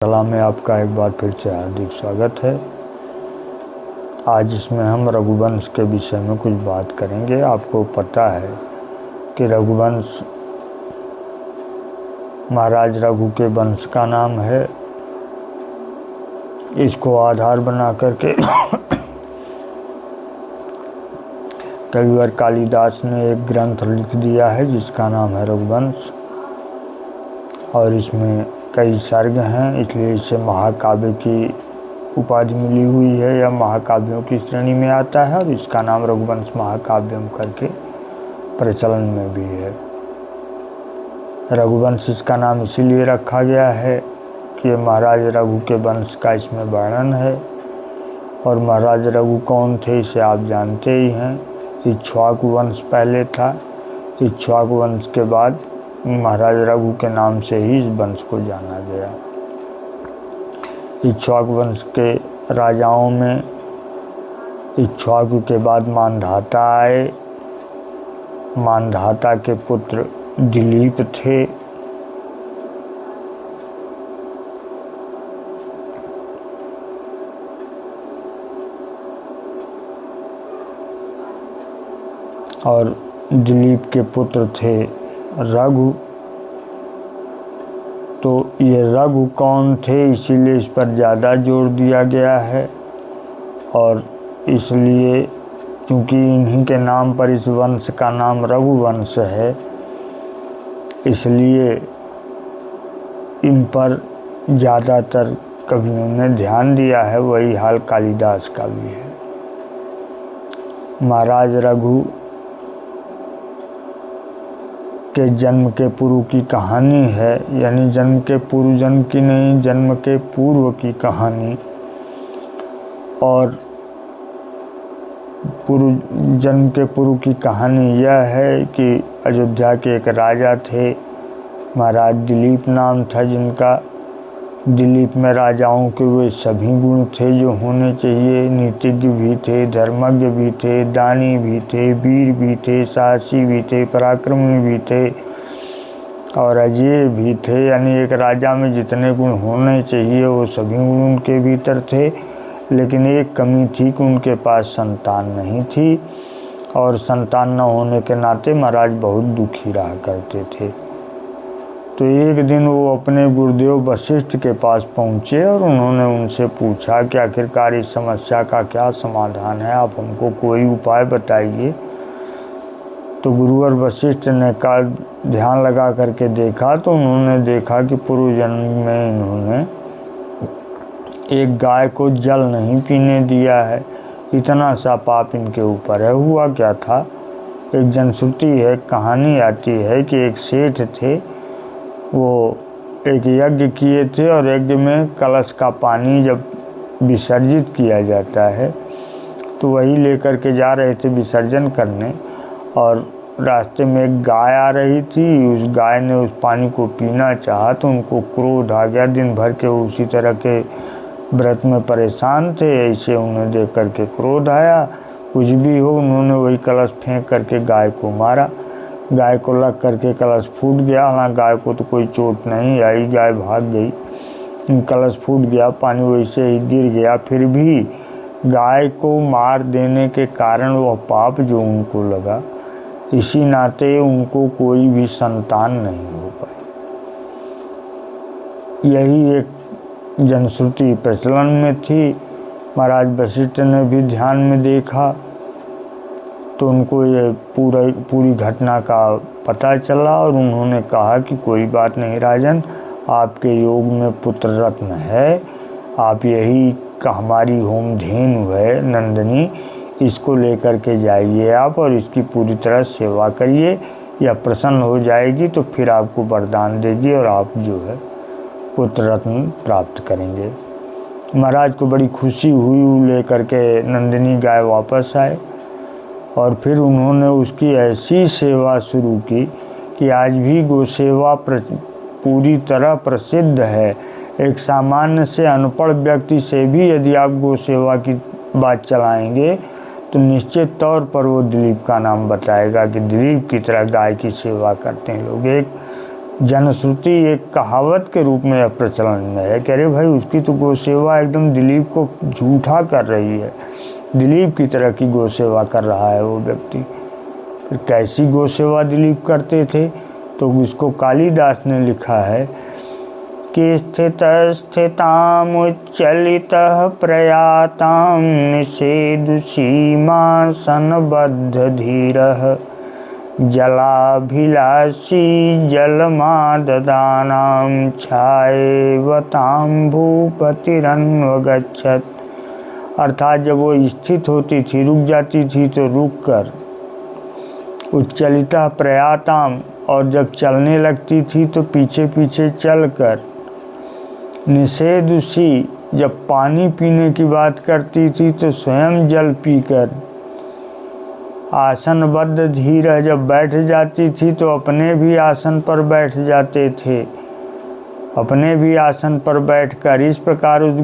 कला में आपका एक बार फिर से हार्दिक स्वागत है। आज इसमें हम रघुवंश के विषय में कुछ बात करेंगे। आपको पता है कि रघुवंश महाराज रघु के वंश का नाम है। इसको आधार बना करके कविवर कालिदास ने एक ग्रंथ लिख दिया है जिसका नाम है रघुवंश, और इसमें कई सर्ग हैं, इसलिए इसे महाकाव्य की उपाधि मिली हुई है या महाकाव्यों की श्रेणी में आता है, और इसका नाम रघुवंश महाकाव्यम करके प्रचलन में भी है। रघुवंश इसका नाम इसीलिए रखा गया है कि महाराज रघु के वंश का इसमें वर्णन है। और महाराज रघु कौन थे इसे आप जानते ही हैं। इक्ष्वाकु वंश पहले था, इक्ष्वाकु वंश के बाद महाराज रघु के नाम से ही इस वंश को जाना गया। इक्ष्वाकु वंश के राजाओं में इक्ष्वाकु के बाद मांधाता आए। मांधाता के पुत्र दिलीप थे। और दिलीप के पुत्र थे रघु। तो ये रघु कौन थे इसीलिए इस पर ज़्यादा जोर दिया गया है, और इसलिए क्योंकि इन्हीं के नाम पर इस वंश का नाम रघुवंश है, इसलिए इन पर ज़्यादातर कवियों ने ध्यान दिया है। वही हाल कालिदास का भी है। महाराज रघु के जन्म के पूर्व की कहानी है, यानी जन्म के पूर्व जन्म की नहीं, जन्म के पूर्व की कहानी। और जन्म के पूर्व की कहानी यह है कि अयोध्या के एक राजा थे, महाराज दिलीप नाम था जिनका। दिलीप में राजाओं के वे सभी गुण थे जो होने चाहिए। नीतिज्ञ भी थे, धर्मज्ञ भी थे, दानी भी थे, वीर भी थे, साहसी भी थे, पराक्रमी भी थे और अजेय भी थे। यानी एक राजा में जितने गुण होने चाहिए वो सभी गुण उनके भीतर थे। लेकिन एक कमी थी कि उनके पास संतान नहीं थी, और संतान न होने के नाते महाराज बहुत दुखी रहा करते थे। तो एक दिन वो अपने गुरुदेव वशिष्ठ के पास पहुँचे और उन्होंने उनसे पूछा कि आखिरकार इस समस्या का क्या समाधान है, आप हमको कोई उपाय बताइए। तो गुरुवर वशिष्ठ ने का ध्यान लगा करके देखा तो उन्होंने देखा कि पूर्व जन्म में इन्होंने एक गाय को जल नहीं पीने दिया है। इतना सा पाप इनके ऊपर है। हुआ क्या था, एक जनश्रुति है, कहानी आती है कि एक सेठ थे, वो एक यज्ञ किए थे और यज्ञ में कलश का पानी जब विसर्जित किया जाता है तो वही लेकर के जा रहे थे विसर्जन करने, और रास्ते में एक गाय आ रही थी। उस गाय ने उस पानी को पीना चाहा तो उनको क्रोध आ गया। दिन भर के उसी तरह के व्रत में परेशान थे, ऐसे उन्हें देख करके क्रोध आया। कुछ भी हो, उन्होंने वही कलश फेंक करके गाय को मारा। गाय को लग करके कलश फूट गया। हाँ, गाय को तो कोई चोट नहीं आई, गाय भाग गई। कलश फूट गया, पानी वैसे ही गिर गया। फिर भी गाय को मार देने के कारण वह पाप जो उनको लगा, इसी नाते उनको कोई भी संतान नहीं हो पाई। यही एक जनश्रुति प्रचलन में थी। महाराज वशिष्ठ ने भी ध्यान में देखा तो उनको ये पूरी घटना का पता चला, और उन्होंने कहा कि कोई बात नहीं राजन, आपके योग में पुत्र रत्न है, आप यही का हमारी होमधेनु है नंदिनी, इसको लेकर के जाइए आप और इसकी पूरी तरह सेवा करिए। यह प्रसन्न हो जाएगी तो फिर आपको वरदान देगी और आप जो है पुत्र रत्न प्राप्त करेंगे। महाराज को बड़ी खुशी हुई। लेकर के नंदिनी गाय वापस आए और फिर उन्होंने उसकी ऐसी सेवा शुरू की कि आज भी गौ सेवा पूरी तरह प्रसिद्ध है। एक सामान्य से अनपढ़ व्यक्ति से भी यदि आप गौ सेवा की बात चलाएंगे तो निश्चित तौर पर वो दिलीप का नाम बताएगा कि दिलीप की तरह गाय की सेवा करते हैं लोग। एक जनश्रुति एक कहावत के रूप में प्रचलन में है कि अरे भाई उसकी तो गौसेवा एकदम दिलीप को झूठा कर रही है, दिलीप की तरह की गौसेवा कर रहा है वो व्यक्ति। फिर कैसी गौसेवा दिलीप करते थे, तो उसको कालिदास ने लिखा है कि स्थित स्थितामुच्चलितः प्रयातां निषेधु सीमासनबद्ध धीरः जलाभिलाषी जलमाददानां छायेवतां भूपतिरन्वगच्छत्। अर्थात जब वो स्थित होती थी, रुक जाती थी तो रुक कर, उच्चलिता प्रयाताम, और जब चलने लगती थी तो पीछे पीछे चलकर, निषेधुषी, जब पानी पीने की बात करती थी तो स्वयं जल पीकर, आसनबद्ध धीर, जब बैठ जाती थी तो अपने भी आसन पर बैठ जाते थे, अपने भी आसन पर बैठकर इस प्रकार उस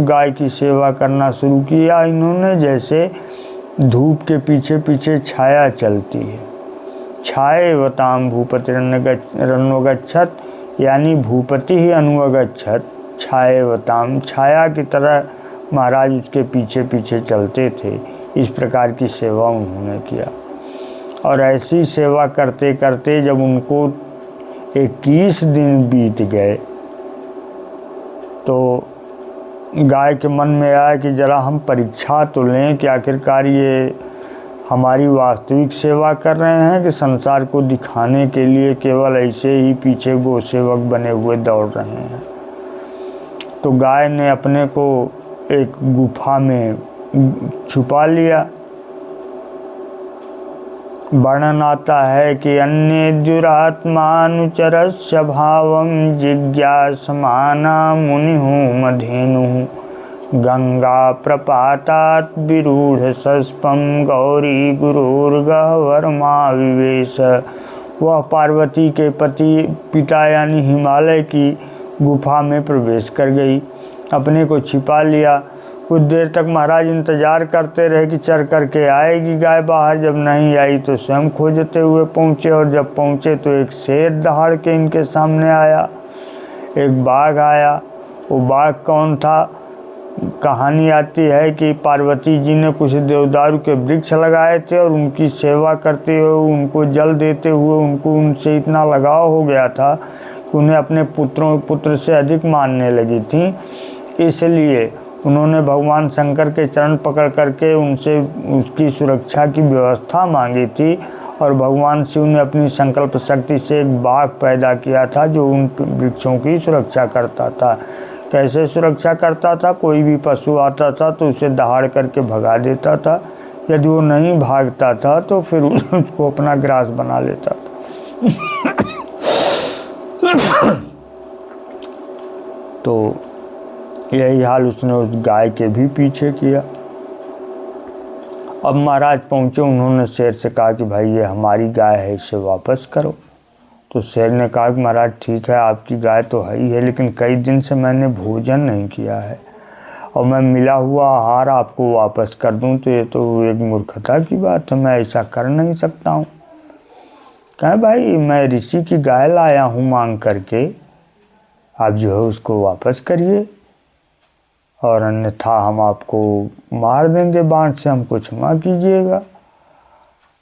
गाय की सेवा करना शुरू किया इन्होंने जैसे धूप के पीछे पीछे छाया चलती है। छायेवतां भूपतिरन्वगच्छत्, यानी भूपति ही अनुवगच्छत् छायेवतां, छाया की तरह महाराज उसके पीछे पीछे चलते थे। इस प्रकार की सेवा उन्होंने किया। और ऐसी सेवा करते करते जब उनको 21 दिन बीत गए तो गाय के मन में आया कि जरा हम परीक्षा तो लें कि आखिरकार ये हमारी वास्तविक सेवा कर रहे हैं कि संसार को दिखाने के लिए केवल ऐसे ही पीछे गोसेवक बने हुए दौड़ रहे हैं। तो गाय ने अपने को एक गुफा में छुपा लिया। वर्णन आता है कि अन्य दुरात्मानुचरस्य भावं जिज्ञासमाना मुनिः गंगा प्रपातात् विरूढ़ सस्पम गौरी गुरुर्गह्वरमाविवेश। वह पार्वती के पिता यानी हिमालय की गुफा में प्रवेश कर गई, अपने को छिपा लिया। कुछ देर तक महाराज इंतजार करते रहे कि चर करके आएगी गाय बाहर। जब नहीं आई तो स्वयं खोजते हुए पहुँचे, और जब पहुँचे तो एक शेर दहाड़ के इनके सामने आया, एक बाघ आया। वो बाघ कौन था? कहानी आती है कि पार्वती जी ने कुछ देवदारू के वृक्ष लगाए थे और उनकी सेवा करते हुए, उनको जल देते हुए उनको उनसे इतना लगाव हो गया था कि उन्हें अपने पुत्र से अधिक मानने लगी थी। इसलिए उन्होंने भगवान शंकर के चरण पकड़ करके उनसे उसकी सुरक्षा की व्यवस्था मांगी थी, और भगवान शिव ने अपनी संकल्प शक्ति से एक बाघ पैदा किया था जो उन वृक्षों की सुरक्षा करता था। कैसे सुरक्षा करता था? कोई भी पशु आता था तो उसे दहाड़ करके भगा देता था, यदि वो नहीं भागता था तो फिर उसको अपना ग्रास बना लेता था। तो यही हाल उसने उस गाय के भी पीछे किया। अब महाराज पहुँचे, उन्होंने शेर से कहा कि भाई ये हमारी गाय है, इसे वापस करो। तो शेर ने कहा कि महाराज ठीक है, आपकी गाय तो है ही है, लेकिन कई दिन से मैंने भोजन नहीं किया है और मैं मिला हुआ आहार आपको वापस कर दूं तो ये तो एक मूर्खता की बात है, मैं ऐसा कर नहीं सकता हूँ। कहा भाई मैं ऋषि की गाय लाया हूँ मांग करके, आप जो है उसको वापस करिए, और अन्यथा हम आपको मार देंगे बाण से, हमको क्षमा कीजिएगा।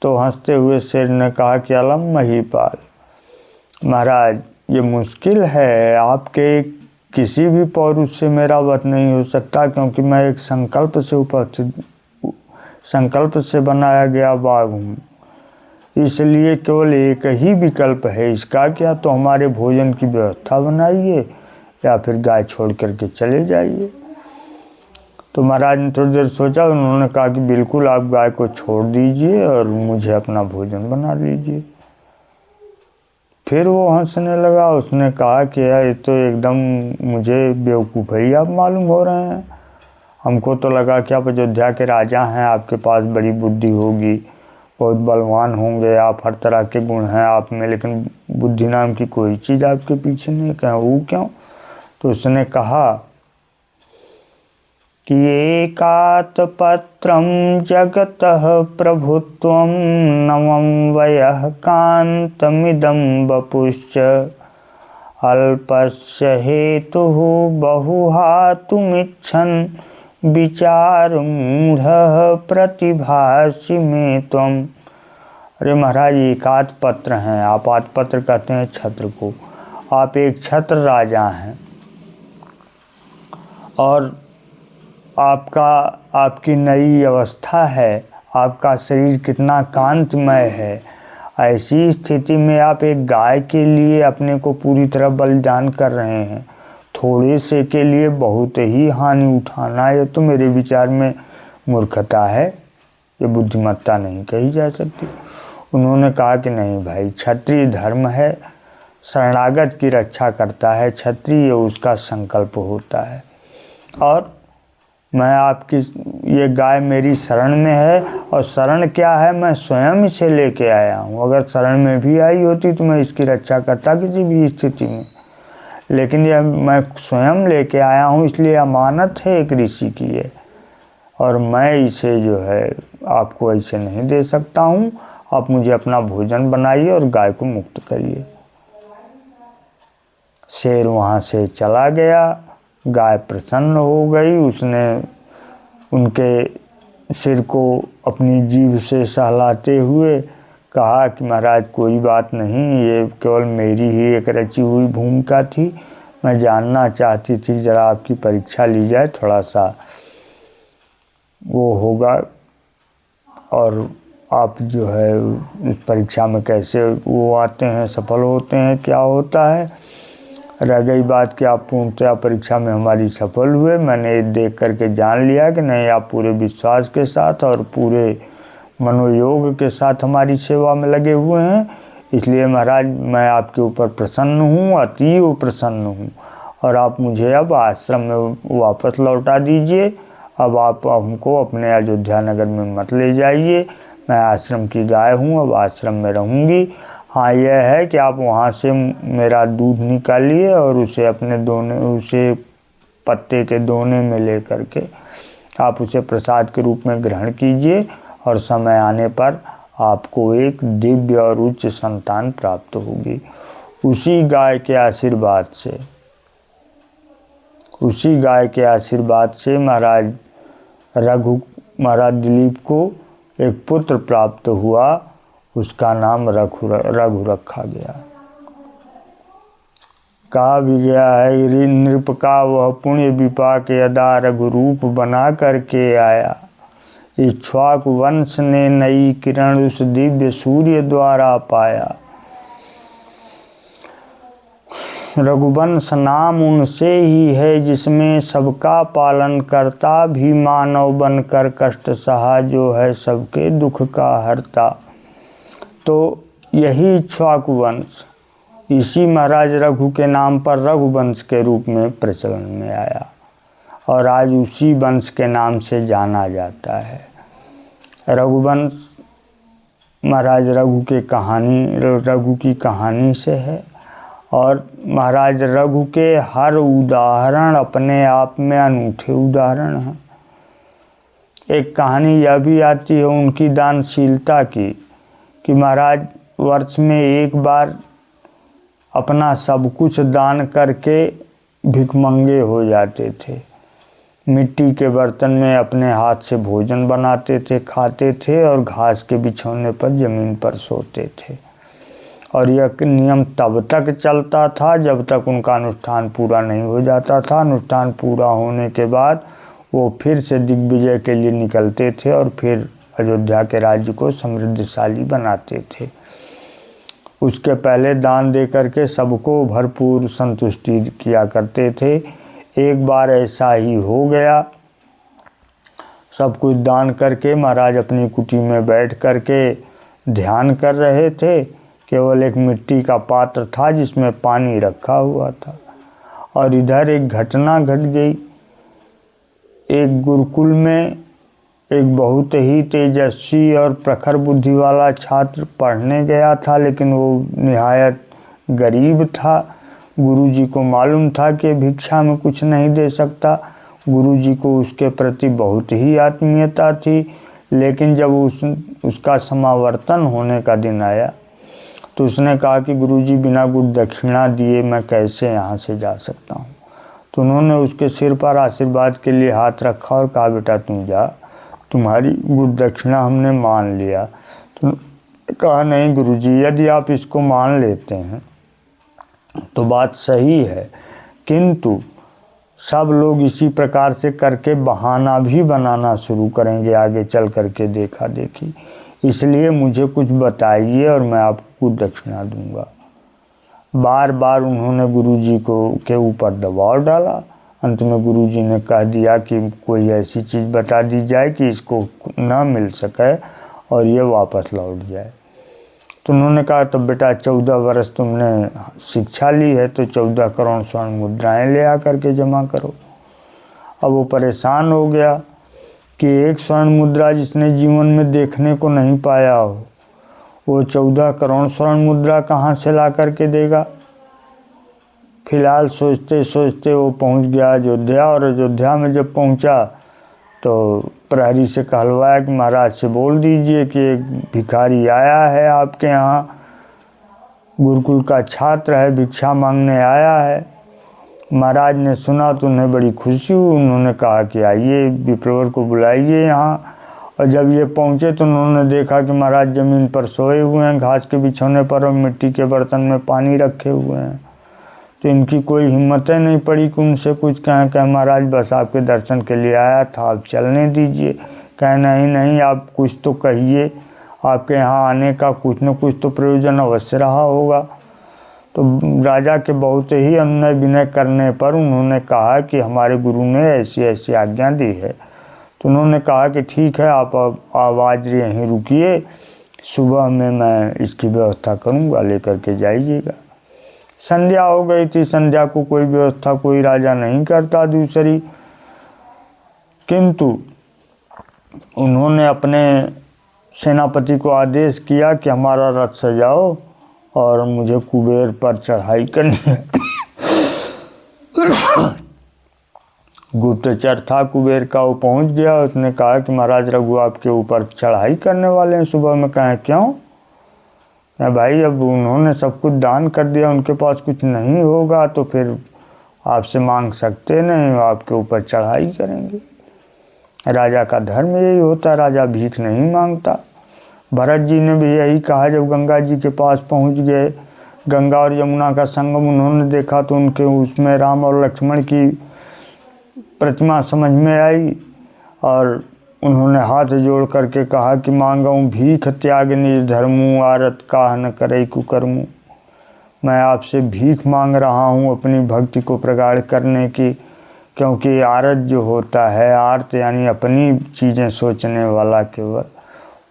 तो हंसते हुए शेर ने कहा कि अलम महीपाल, महाराज ये मुश्किल है, आपके किसी भी पौरुष से मेरा वध नहीं हो सकता, क्योंकि मैं एक संकल्प से बनाया गया बाघ हूँ। इसलिए केवल एक ही विकल्प है इसका, क्या तो हमारे भोजन की व्यवस्था बनाइए या फिर गाय छोड़ करके चले जाइए। तो महाराज ने थोड़ी देर सोचा, उन्होंने कहा कि बिल्कुल आप गाय को छोड़ दीजिए और मुझे अपना भोजन बना लीजिए। फिर वो हंसने लगा, उसने कहा कि यार ये तो एकदम मुझे बेवकूफ़ ही आप मालूम हो रहे हैं। हमको तो लगा कि आप अयोध्या के राजा हैं, आपके पास बड़ी बुद्धि होगी, बहुत बलवान होंगे, आप हर तरह के गुण हैं आप में, लेकिन बुद्धि नाम की कोई चीज़ आपके पीछे नहीं। कहा वो क्यों? तो उसने कहा कि एकात पत्रम जगतः प्रभुत्वं नवं वयः कांतमिदं वपुश्च अल्पस्य हेतुः बहुहातुमिच्छन् विचार मूढ़ प्रतिभासि में त्वम्। अरे महाराज, एकात पत्र हैं, आपात पत्र कहते हैं छत्र को। आप एक छत्र राजा हैं और आपकी नई अवस्था है, आपका शरीर कितना कांतमय है। ऐसी स्थिति में आप एक गाय के लिए अपने को पूरी तरह बलिदान कर रहे हैं। थोड़े से के लिए बहुत ही हानि उठाना, ये तो मेरे विचार में मूर्खता है, ये बुद्धिमत्ता नहीं कही जा सकती। उन्होंने कहा कि नहीं भाई, क्षत्रिय धर्म है, शरणागत की रक्षा करता है क्षत्रिय, उसका संकल्प होता है। और मैं आपकी, ये गाय मेरी शरण में है, और शरण क्या है, मैं स्वयं इसे लेके आया हूँ। अगर शरण में भी आई होती तो मैं इसकी रक्षा करता किसी भी स्थिति में, लेकिन यह मैं स्वयं लेके आया हूँ, इसलिए अमानत है एक ऋषि की है, और मैं इसे जो है आपको ऐसे नहीं दे सकता हूँ। आप मुझे अपना भोजन बनाइए और गाय को मुक्त करिए। शेर वहाँ से चला गया। गाय प्रसन्न हो गई, उसने उनके सिर को अपनी जीभ से सहलाते हुए कहा कि महाराज कोई बात नहीं, ये केवल मेरी ही एक रची हुई भूमिका थी, मैं जानना चाहती थी, ज़रा आपकी परीक्षा ली जाए, थोड़ा सा वो होगा, और आप जो है उस परीक्षा में कैसे वो आते हैं, सफल होते हैं, क्या होता है। रह गई बात कि आप पूर्णतया परीक्षा में हमारी सफल हुए। मैंने देख करके जान लिया कि नहीं, आप पूरे विश्वास के साथ और पूरे मनोयोग के साथ हमारी सेवा में लगे हुए हैं, इसलिए महाराज मैं आपके ऊपर प्रसन्न हूँ, अतीव प्रसन्न हूँ, और आप मुझे अब आश्रम में वापस लौटा दीजिए। अब आप हमको अपने अयोध्या नगर में मत ले जाइए, मैं आश्रम की गाय हूँ, अब आश्रम में रहूँगी। हाँ, यह है कि आप वहाँ से मेरा दूध निकालिए और उसे अपने उसे पत्ते के दोने में ले करके आप उसे प्रसाद के रूप में ग्रहण कीजिए, और समय आने पर आपको एक दिव्य और उच्च संतान प्राप्त होगी। उसी गाय के आशीर्वाद से महाराज दिलीप को एक पुत्र प्राप्त हुआ, उसका नाम रघु रखा गया। कहा भी गया है, नृप का वह पुण्य विपाक यदा रघु रूप बना करके आया, इक्ष्वाकु वंश ने नई किरण उस दिव्य सूर्य द्वारा पाया। रघुवंश नाम उनसे ही है जिसमें सबका पालन करता, भी मानव बनकर कष्ट सहा, जो है सबके दुख का हरता। तो यही इक्ष्वाकु वंश इसी महाराज रघु के नाम पर रघुवंश के रूप में प्रचलन में आया, और आज उसी वंश के नाम से जाना जाता है। रघुवंश महाराज रघु की कहानी से है, और महाराज रघु के हर उदाहरण अपने आप में अनूठे उदाहरण हैं। एक कहानी यह भी आती है उनकी दानशीलता की, कि महाराज वर्ष में एक बार अपना सब कुछ दान करके भिखमंगे हो जाते थे। मिट्टी के बर्तन में अपने हाथ से भोजन बनाते थे, खाते थे, और घास के बिछौने पर ज़मीन पर सोते थे। और यह नियम तब तक चलता था जब तक उनका अनुष्ठान पूरा नहीं हो जाता था। अनुष्ठान पूरा होने के बाद वो फिर से दिग्विजय के लिए निकलते थे और फिर अयोध्या के राज्य को समृद्धशाली बनाते थे। उसके पहले दान दे करके सबको भरपूर संतुष्टि किया करते थे। एक बार ऐसा ही हो गया, सब कुछ दान करके महाराज अपनी कुटी में बैठ करके ध्यान कर रहे थे। केवल एक मिट्टी का पात्र था जिसमें पानी रखा हुआ था, और इधर एक घटना घट गई। एक गुरुकुल में एक बहुत ही तेजस्वी और प्रखर बुद्धि वाला छात्र पढ़ने गया था, लेकिन वो निहायत गरीब था। गुरुजी को मालूम था कि भिक्षा में कुछ नहीं दे सकता। गुरुजी को उसके प्रति बहुत ही आत्मीयता थी, लेकिन जब उसका समावर्तन होने का दिन आया तो उसने कहा कि गुरुजी बिना गुरु दक्षिणा दिए मैं कैसे यहाँ से जा सकता हूँ। तो उन्होंने उसके सिर पर आशीर्वाद के लिए हाथ रखा और कहा बेटा तुम जा, तुम्हारी गुरु दक्षिणा हमने मान लिया। तो कहा नहीं गुरुजी, यदि आप इसको मान लेते हैं तो बात सही है, किंतु सब लोग इसी प्रकार से करके बहाना भी बनाना शुरू करेंगे आगे चल करके देखा देखी, इसलिए मुझे कुछ बताइए और मैं आपको दक्षिणा दूंगा। बार बार उन्होंने गुरुजी को के ऊपर दबाव डाला। अंत में गुरुजी ने कह दिया कि कोई ऐसी चीज़ बता दी जाए कि इसको ना मिल सके और ये वापस लौट जाए। तो उन्होंने कहा तब बेटा 14 वर्ष तुमने शिक्षा ली है तो 14 करोड़ स्वर्ण मुद्राएं ले आकर के जमा करो। अब वो परेशान हो गया कि एक स्वर्ण मुद्रा जिसने जीवन में देखने को नहीं पाया हो, वो 14 करोड़ स्वर्ण मुद्रा कहाँ से ला करके देगा। फिलहाल सोचते सोचते वो पहुँच गया अयोध्या, और अयोध्या में जब पहुँचा तो प्रहरी से कहलवाया कि महाराज से बोल दीजिए कि एक भिखारी आया है आपके यहाँ, गुरुकुल का छात्र है, भिक्षा मांगने आया है। महाराज ने सुना तो उन्हें बड़ी खुशी हुई। उन्होंने कहा कि आइए विप्रवर को बुलाइए यहाँ। और जब ये पहुँचे तो उन्होंने देखा कि महाराज ज़मीन पर सोए हुए हैं, घास के बिछौने पर, और मिट्टी के बर्तन में पानी रखे हुए हैं। तो इनकी कोई हिम्मत नहीं पड़ी कि उनसे कुछ कहें कि महाराज बस आपके दर्शन के लिए आया था, आप चलने दीजिए। कहें नहीं नहीं, आप कुछ तो कहिए, आपके यहाँ आने का कुछ न कुछ तो प्रयोजन अवश्य रहा होगा। तो राजा के बहुत ही अनुनय विनय करने पर उन्होंने कहा कि हमारे गुरु ने ऐसी ऐसी आज्ञा दी है। तो उन्होंने कहा कि ठीक है, आप आज यहीं रुकिए, सुबह में मैं इसकी व्यवस्था करूँगा, लेकर के जाइएगा। संध्या हो गई थी। संध्या को कोई व्यवस्था कोई राजा नहीं करता दूसरी, किंतु उन्होंने अपने सेनापति को आदेश किया कि हमारा रथ सजाओ और मुझे कुबेर पर चढ़ाई करनी है। गुप्तचर था कुबेर का, वो पहुंच गया। उसने कहा कि महाराज रघु आपके ऊपर चढ़ाई करने वाले हैं सुबह में। कहें क्यों? भाई अब उन्होंने सब कुछ दान कर दिया, उनके पास कुछ नहीं होगा तो फिर आपसे मांग सकते नहीं, आपके ऊपर चढ़ाई करेंगे। राजा का धर्म यही होता है, राजा भीख नहीं मांगता। भरत जी ने भी यही कहा। जब गंगा जी के पास पहुंच गए, गंगा और यमुना का संगम उन्होंने देखा तो उनके उसमें राम और लक्ष्मण की प्रतिमा समझ में आई, और उन्होंने हाथ जोड़ करके कहा कि मांगऊँ भीख त्याग निज धर्मू, आरत काह न करे कुकर्मू। मैं आपसे भीख मांग रहा हूँ अपनी भक्ति को प्रगाढ़ करने की, क्योंकि आरत जो होता है, आर्त यानी अपनी चीज़ें सोचने वाला, केवल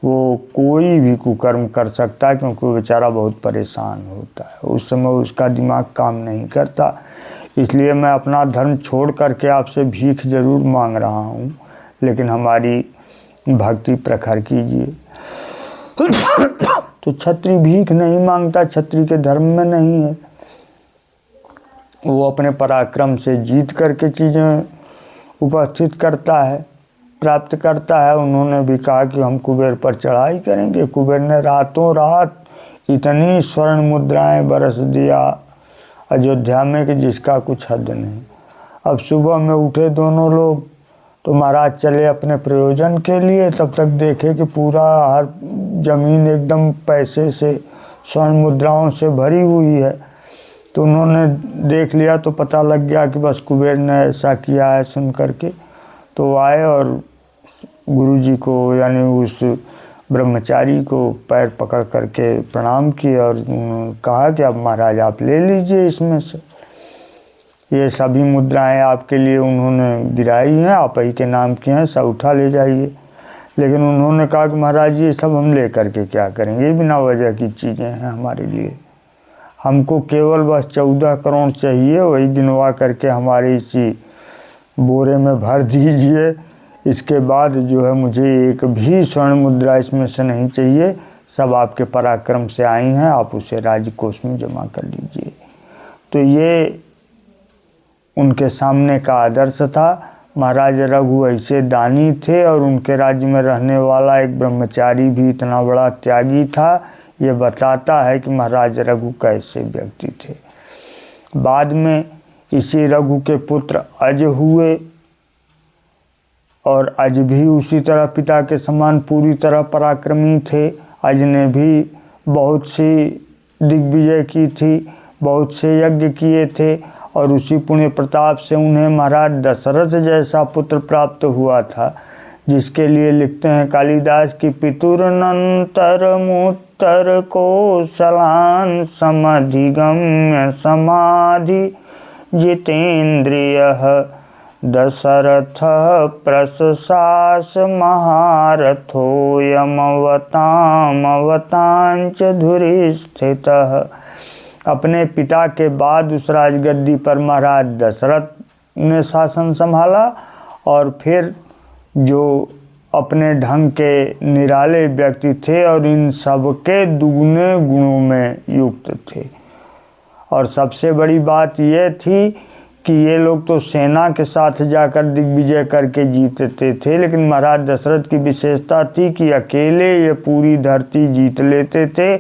वो कोई भी कुकर्म कर सकता है, क्योंकि वो बेचारा बहुत परेशान होता है, उस समय उसका दिमाग काम नहीं करता। इसलिए मैं अपना धर्म छोड़ करके आपसे भीख जरूर मांग रहा हूँ, लेकिन हमारी भक्ति प्रखर कीजिए। तो क्षत्रिय भीख नहीं मांगता, क्षत्रिय के धर्म में नहीं है। वो अपने पराक्रम से जीत करके चीज़ें उपस्थित करता है, प्राप्त करता है। उन्होंने भी कहा कि हम कुबेर पर चढ़ाई करेंगे। कुबेर ने रातों रात इतनी स्वर्ण मुद्राएं बरस दिया अयोध्या में कि जिसका कुछ हद नहीं। अब सुबह में उठे दोनों लोग तो महाराज चले अपने प्रयोजन के लिए, तब तक देखे कि पूरा हर जमीन एकदम पैसे से, स्वर्ण मुद्राओं से भरी हुई है। तो उन्होंने देख लिया तो पता लग गया कि बस कुबेर ने ऐसा किया है। सुन करके तो आए और गुरुजी को यानी उस ब्रह्मचारी को पैर पकड़ करके प्रणाम किए और कहा कि अब महाराज आप ले लीजिए इसमें से, ये सभी मुद्राएं आपके लिए उन्होंने गिराई हैं, आप ही के नाम की हैं, सब उठा ले जाइए। लेकिन उन्होंने कहा कि महाराज ये सब हम ले करके क्या करेंगे, ये बिना वजह की चीज़ें हैं हमारे लिए, हमको केवल बस 14 करोड़ चाहिए, वही गिनवा करके हमारे इसी बोरे में भर दीजिए। इसके बाद जो है मुझे एक भी स्वर्ण मुद्रा इसमें से नहीं चाहिए, सब आपके पराक्रम से आई हैं, आप उसे राजकोष में जमा कर लीजिए। तो ये उनके सामने का आदर्श था। महाराज रघु ऐसे दानी थे और उनके राज्य में रहने वाला एक ब्रह्मचारी भी इतना बड़ा त्यागी था। ये बताता है कि महाराज रघु कैसे व्यक्ति थे। बाद में इसी रघु के पुत्र अज हुए और अज भी उसी तरह पिता के समान पूरी तरह पराक्रमी थे। अज ने भी बहुत सी दिग्विजय की थी, बहुत से यज्ञ किए थे और उसी पुण्य प्रताप से उन्हें महाराज दशरथ जैसा पुत्र प्राप्त हुआ था, जिसके लिए लिखते हैं कालिदास की पितुरनंतर मुत्तर कौशलान समधिगम्य समाधि जितेन्द्रिय दशरथ प्रशशास महारथोयमवतामवतांच धुरि स्थितः। अपने पिता के बाद उस राजगद्दी पर महाराज दशरथ ने शासन संभाला और फिर जो अपने ढंग के निराले व्यक्ति थे और इन सबके दुगने गुणों में युक्त थे। और सबसे बड़ी बात यह थी कि ये लोग तो सेना के साथ जाकर दिग्विजय करके जीतते थे, लेकिन महाराज दशरथ की विशेषता थी कि अकेले ये पूरी धरती जीत लेते थे।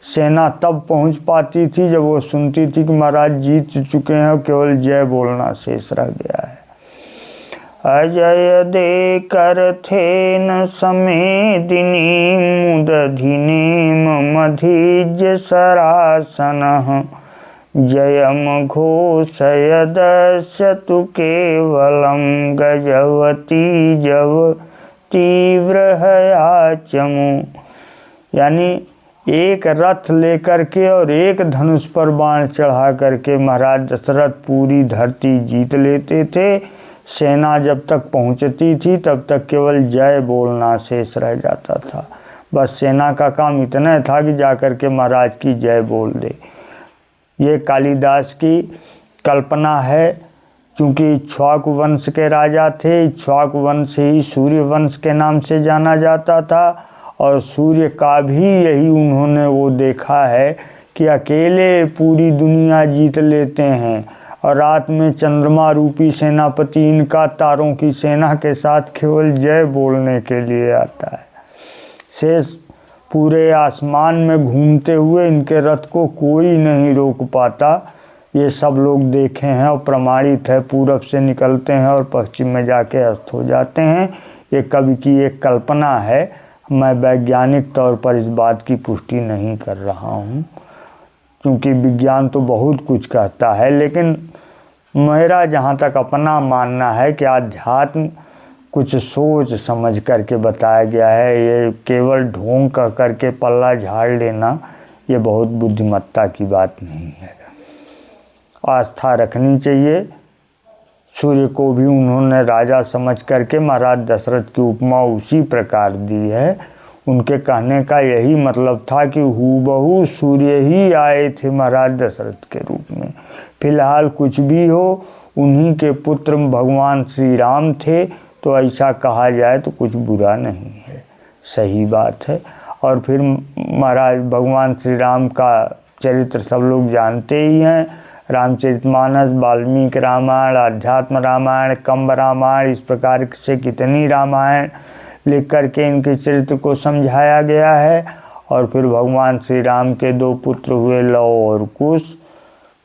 सेना तब पहुंच पाती थी जब वो सुनती थी कि महाराज जीत चुके हैं, केवल जय बोलना शेष रह गया है। अजय दे कर थे न समेदिनी मुदधिनेम मधीज सरासन जयम घोषयदस्यतु केवलम गजवती जव तीव्र हयाचमु। यानी एक रथ लेकर के और एक धनुष पर बाण चढ़ा करके महाराज दशरथ पूरी धरती जीत लेते थे। सेना जब तक पहुंचती थी तब तक केवल जय बोलना शेष रह जाता था। बस सेना का काम इतना था कि जाकर के महाराज की जय बोल दे। ये कालिदास की कल्पना है, क्योंकि इक्ष्वाकु वंश के राजा थे। इक्ष्वाकु वंश ही सूर्य वंश के नाम से जाना जाता था और सूर्य का भी यही उन्होंने वो देखा है कि अकेले पूरी दुनिया जीत लेते हैं और रात में चंद्रमा रूपी सेनापति इनका तारों की सेना के साथ केवल जय बोलने के लिए आता है। शेष पूरे आसमान में घूमते हुए इनके रथ को कोई नहीं रोक पाता। ये सब लोग देखे हैं और प्रमाणित है। पूरब से निकलते हैं और पश्चिम में जाके अस्त हो जाते हैं। ये कवि की एक कल्पना है। मैं वैज्ञानिक तौर पर इस बात की पुष्टि नहीं कर रहा हूँ, क्योंकि विज्ञान तो बहुत कुछ कहता है, लेकिन मेरा जहाँ तक अपना मानना है कि आध्यात्म कुछ सोच समझ करके बताया गया है। ये केवल ढोंग कह करके पल्ला झाड़ लेना ये बहुत बुद्धिमत्ता की बात नहीं है। आस्था रखनी चाहिए। सूर्य को भी उन्होंने राजा समझ करके महाराज दशरथ की उपमा उसी प्रकार दी है। उनके कहने का यही मतलब था कि हूबहू सूर्य ही आए थे महाराज दशरथ के रूप में। फिलहाल कुछ भी हो, उन्हीं के पुत्र भगवान श्री राम थे, तो ऐसा कहा जाए तो कुछ बुरा नहीं है, सही बात है। और फिर महाराज भगवान श्री राम का चरित्र सब लोग जानते ही हैं। रामचरितमानस, वाल्मीकि रामायण, अध्यात्म रामायण, कंब रामायण, इस प्रकार से कितनी रामायण लिख करके इनके चरित्र को समझाया गया है। और फिर भगवान श्री राम के दो पुत्र हुए लव और कुश।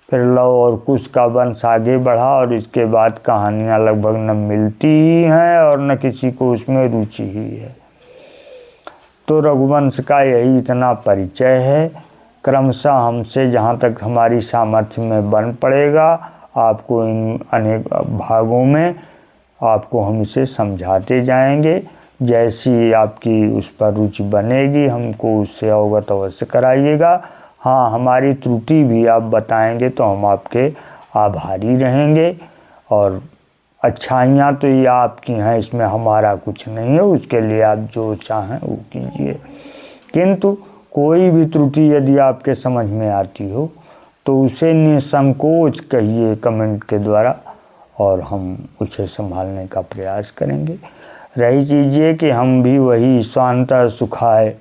फिर लव और कुश का वंश आगे बढ़ा और इसके बाद कहानियाँ लगभग न मिलती ही हैं और न किसी को उसमें रुचि ही है। तो रघुवंश का यही इतना परिचय है। क्रमशः हमसे जहाँ तक हमारी सामर्थ्य में बन पड़ेगा, आपको इन अनेक भागों में आपको हम इसे समझाते जाएंगे। जैसी आपकी उस पर रुचि बनेगी हमको उससे अवगत अवश्य कराइएगा। हाँ, हमारी त्रुटि भी आप बताएंगे तो हम आपके आभारी रहेंगे। और अच्छाइयाँ तो ये आपकी हैं, इसमें हमारा कुछ नहीं है। उसके लिए आप जो चाहें वो कीजिए। किंतु कोई भी त्रुटि यदि आपके समझ में आती हो तो उसे निसंकोच कहिए कमेंट के द्वारा और हम उसे संभालने का प्रयास करेंगे। रही चीज़ कि हम भी वही स्वांत सुखाय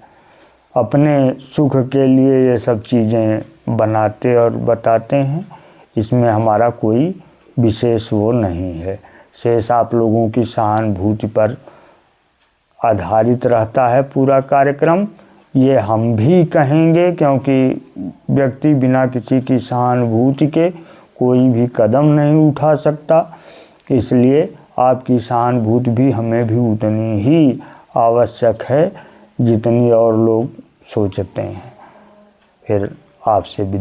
अपने सुख के लिए ये सब चीज़ें बनाते और बताते हैं। इसमें हमारा कोई विशेष वो नहीं है। शेष आप लोगों की सहानुभूति पर आधारित रहता है पूरा कार्यक्रम। ये हम भी कहेंगे, क्योंकि व्यक्ति बिना किसी की सहानुभूति के कोई भी कदम नहीं उठा सकता। इसलिए आपकी सहानुभूति भी हमें भी उतनी ही आवश्यक है जितनी और लोग सोचते हैं। फिर आपसे विदा।